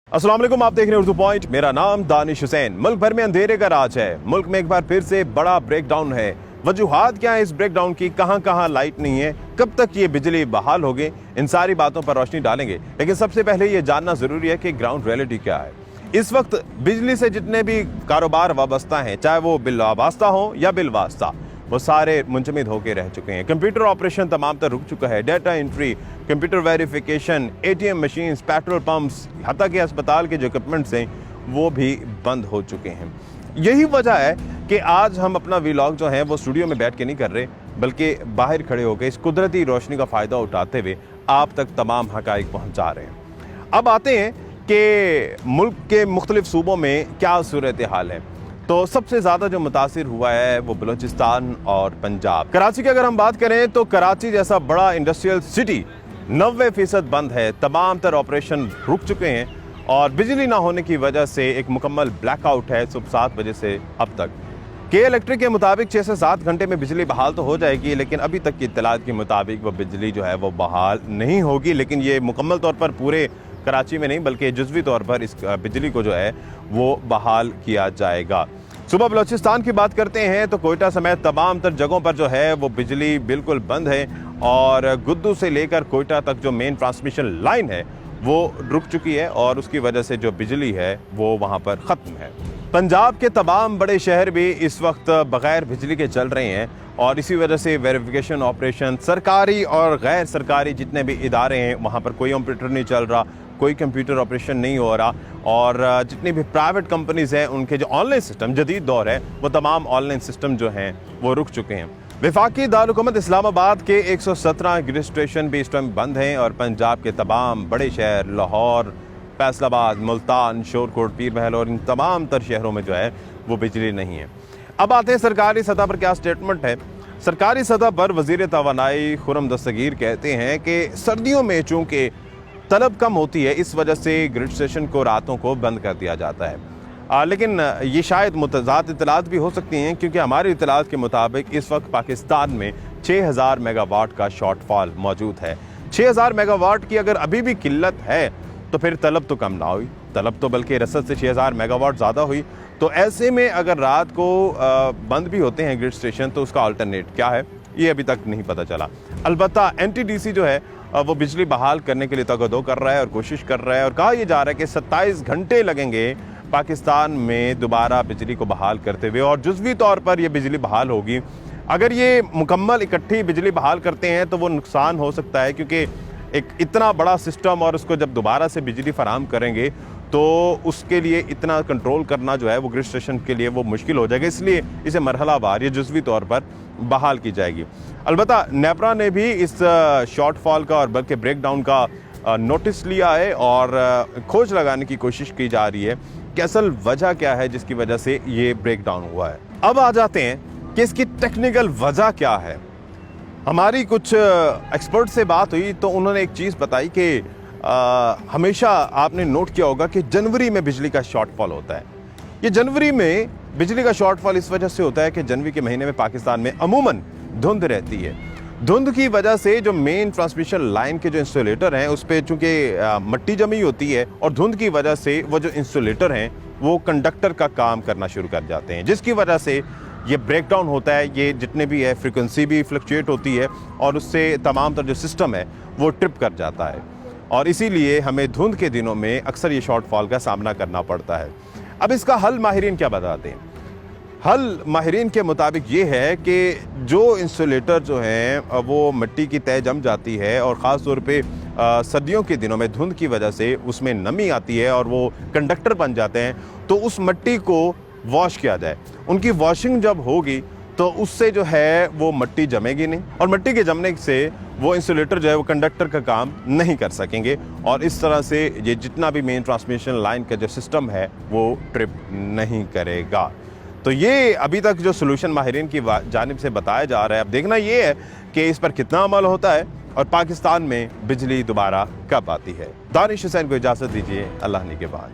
अस्सलाम वालेकुम, आप देख रहे हैं उर्दू पॉइंट। मेरा नाम दानिश हुसैन। मुल्क भर में अंधेरे का राज है। मुल्क में एक बार फिर से बड़ा ब्रेक डाउन है। वजूहात क्या है इस ब्रेक डाउन की? कहां कहां लाइट नहीं है, कब तक ये बिजली बहाल होगी, इन सारी बातों पर रोशनी डालेंगे। लेकिन सबसे पहले ये जानना जरूरी है कि ग्राउंड रियलिटी क्या है। इस वक्त बिजली से जितने भी कारोबार वाबस्ता हैं, चाहे वो बिल वाबस्ता हो या बिल वास्ता, वो सारे मुंजमद होकर रह चुके हैं। कंप्यूटर ऑपरेशन तमाम तर रुक चुका है। Data entry, computer verification, ATM machines, petrol pumps, हत्ता कि अस्पताल के जो इक्विपमेंट्स हैं वो भी बंद हो चुके हैं। यही वजह है कि आज हम अपना व्लॉग जो है वो स्टूडियो में बैठ के नहीं कर रहे, बल्कि बाहर खड़े होकर इस कुदरती रोशनी का फ़ायदा उठाते हुए आप तक तमाम हक़ाइक़ पहुँचा रहे हैं। अब आते हैं कि मुल्क के मुख्तलिफ सूबों में क्या सूरत हाल है। तो सबसे ज़्यादा जो मुतासिर हुआ है वो बलूचिस्तान और पंजाब। कराची की अगर हम बात करें तो कराची जैसा बड़ा इंडस्ट्रियल सिटी 90% बंद है। तमाम तर ऑपरेशन रुक चुके हैं और बिजली ना होने की वजह से एक मुकम्मल ब्लैकआउट है सुबह 7 बजे से अब तक। के इलेक्ट्रिक के मुताबिक 6 से 7 घंटे में बिजली बहाल तो हो जाएगी, लेकिन अभी तक की इत्तलात के मुताबिक वो बिजली जो है वो बहाल नहीं होगी। लेकिन ये मुकम्मल तौर पर पूरे कराची में नहीं बल्कि जुज़वी तौर पर इस बिजली को जो है वो बहाल किया जाएगा। सुबह बलूचिस्तान की बात करते हैं तो कोयटा समेत तमाम तर जगहों पर जो है वो बिजली बिल्कुल बंद है और गुद्दू से लेकर कोयटा तक जो मेन ट्रांसमिशन लाइन है वो रुक चुकी है और उसकी वजह से जो बिजली है वो वहाँ पर ख़त्म है। पंजाब के तमाम बड़े शहर भी इस वक्त बग़ैर बिजली के चल रहे हैं और इसी वजह से वेरिफिकेशन ऑपरेशन, सरकारी और गैर सरकारी जितने भी इदारे हैं वहाँ पर कोई कंप्यूटर नहीं चल रहा, कोई कंप्यूटर ऑपरेशन नहीं हो रहा और जितनी भी प्राइवेट कंपनीज़ हैं उनके जो ऑनलाइन सिस्टम, जदीद दौर है, वो तमाम ऑनलाइन सिस्टम जो हैं वो रुक चुके हैं। वफाकी दारुलहुकूमत इस्लामाबाद के 117 गृह स्टेशन भी इस टाइम बंद हैं और पंजाब के तमाम बड़े शहर लाहौर, फैसलाबाद, मुल्तान, शोरकोट, पीर महल और इन तमाम तर शहरों में जो है वो बिजली नहीं है। अब आते हैं सरकारी सतह पर क्या स्टेटमेंट है। सरकारी सतह पर वज़ीर तवानाई खुर्रम दस्तगीर कहते हैं कि सर्दियों में चूँकि तलब कम होती है इस वजह से ग्रिड स्टेशन को रातों को बंद कर दिया जाता है। लेकिन ये शायद मुतज़ाद इतलात भी हो सकती हैं, क्योंकि हमारी इतलात के मुताबिक इस वक्त पाकिस्तान में 6000 मेगावाट का शॉर्टफॉल मौजूद है। 6000 मेगावाट की अगर अभी भी किल्लत है तो फिर तलब तो कम ना हुई, तलब तो बल्कि रसद से 6000 मेगावाट ज़्यादा हुई। तो ऐसे में अगर रात को बंद भी होते हैं ग्रिड स्टेशन तो उसका अल्टरनेट क्या है ये अभी तक नहीं पता चला। अलबत्ता NTDC जो है वो बिजली बहाल करने के लिए तगदो कर रहा है और कोशिश कर रहा है और कहा यह जा रहा है कि 27 घंटे लगेंगे पाकिस्तान में दोबारा बिजली को बहाल करते हुए और जुज़वी तौर पर यह बिजली बहाल होगी। अगर ये मुकम्मल इकट्ठी बिजली बहाल करते हैं तो वो नुकसान हो सकता है, क्योंकि एक इतना बड़ा सिस्टम और उसको जब दोबारा से बिजली फराहम करेंगे तो उसके लिए इतना कंट्रोल करना जो है वो ग्रिड स्टेशन के लिए वो मुश्किल हो जाएगा। इसलिए इसे मरहलावार या जुज़वी तौर पर बहाल की जाएगी। अलबत्ता नेपरा ने भी इस शॉर्टफॉल का और बल्कि ब्रेक डाउन का नोटिस लिया है और खोज लगाने की कोशिश की जा रही है कि असल वजह क्या है जिसकी वजह से ये ब्रेक डाउन हुआ है। अब आ जाते हैं कि इसकी टेक्निकल वजह क्या है। हमारी कुछ एक्सपर्ट से बात हुई तो उन्होंने एक चीज़ बताई कि हमेशा आपने नोट किया होगा कि जनवरी में बिजली का शॉर्टफॉल होता है। ये जनवरी में बिजली का शॉर्टफॉल इस वजह से होता है कि जनवरी के महीने में पाकिस्तान में अमूमन धुंध रहती है। धुंध की वजह से जो मेन ट्रांसमिशन लाइन के जो इंसुलेटर हैं उस पर चूँकि मिट्टी जमी होती है और धुंध की वजह से वो जो इंसुलेटर हैं वो कंडक्टर का काम करना शुरू कर जाते हैं, जिसकी वजह से ये ब्रेक डाउन होता है। ये जितने भी है फ्रिक्वेंसी भी फ्लक्चुएट होती है और उससे तमाम तर जो सिस्टम है वो ट्रिप कर जाता है और इसीलिए हमें धुंध के दिनों में अक्सर ये शॉर्टफॉल का सामना करना पड़ता है। अब इसका हल माहिरीन क्या बताते हैं। हल माहिरीन के मुताबिक ये है कि जो इंसुलेटर जो हैं वो मिट्टी की तय जम जाती है और ख़ास तौर पे सर्दियों के दिनों में धुंध की वजह से उसमें नमी आती है और वो कंडक्टर बन जाते हैं, तो उस मिट्टी को वॉश किया जाए। उनकी वॉशिंग जब होगी तो उससे जो है वो मिट्टी जमेगी नहीं और मिट्टी के जमने से वो इंसुलेटर जो है वो कंडक्टर का काम नहीं कर सकेंगे और इस तरह से ये जितना भी मेन ट्रांसमिशन लाइन का जो सिस्टम है वो ट्रिप नहीं करेगा। तो ये अभी तक जो सलूशन माहिरीन की जानिब से बताया जा रहा है। अब देखना ये है कि इस पर कितना अमल होता है और पाकिस्तान में बिजली दोबारा कब आती है। दानिश हुसैन को इजाज़त दीजिए, अल्लाह निगहबान।